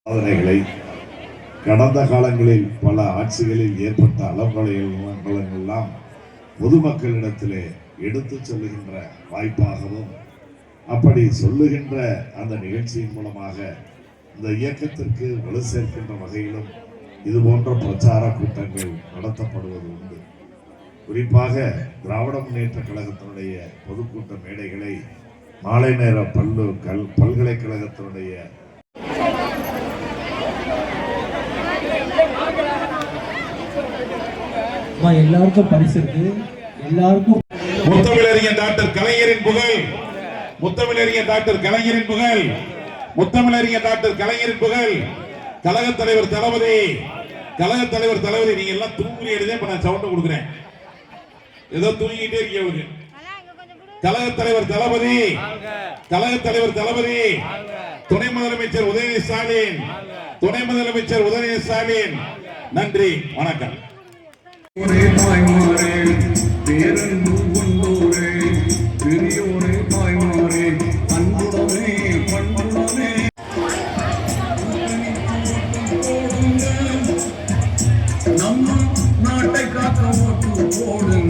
சாதனைகளை கடந்த காலங்களில் பல ஆட்சிகளில் ஏற்பட்ட அலங்கோலங்கள் எல்லாம் பொதுமக்களிடத்திலே எடுத்து சொல்லுகின்ற வாய்ப்பாகவும் அப்படி சொல்லுகின்ற அந்த நிகழ்ச்சியின் மூலமாக இந்த இயக்கத்திற்கு வலு சேர்க்கின்ற வகையிலும் இது போன்ற பிரச்சார கூட்டங்கள் நடத்தப்படுவது உண்டு. குறிப்பாக திராவிட முன்னேற்ற கழகத்தினுடைய பொதுக்கூட்ட மேடைகளை மாலை நேர பல்கலைக்கழகத்தினுடைய எல்லாருக்கும் பரிசு இருக்கு. எல்லாருக்கும் முத்தமிழறிஞர் டாக்டர் கலைஞரின் புகழ், முத்தமிழறிஞர் டாக்டர் கலைஞரின் புகழ், முத்தமிழறிஞர் டாக்டர் கலைஞரின் புகழ். கழக தலைவர் தளபதி, கழக தலைவர் தளபதி. நீங்க எல்லாம் தூங்கி எடுதே இப்ப நான் சவுண்ட் கொடுக்குறேன். ஏதோ தூங்கிட்டே இருக்கீங்க. கழக தலைவர் தளபதி, கழக தலைவர் தளபதி, துணை முதலமைச்சர் உதயநிதி ஸ்டாலின், துணை முதலமைச்சர் உதயநிதி ஸ்டாலின். நன்றி, வணக்கம். ஒரே தாய்மாரே பேரன்பு கொண்டோரே பெரியோரே தாய்மாரே அன்புடனே பண்புடனே நம்ம நாட்டை காக்க ஓட்டு போடுங்க.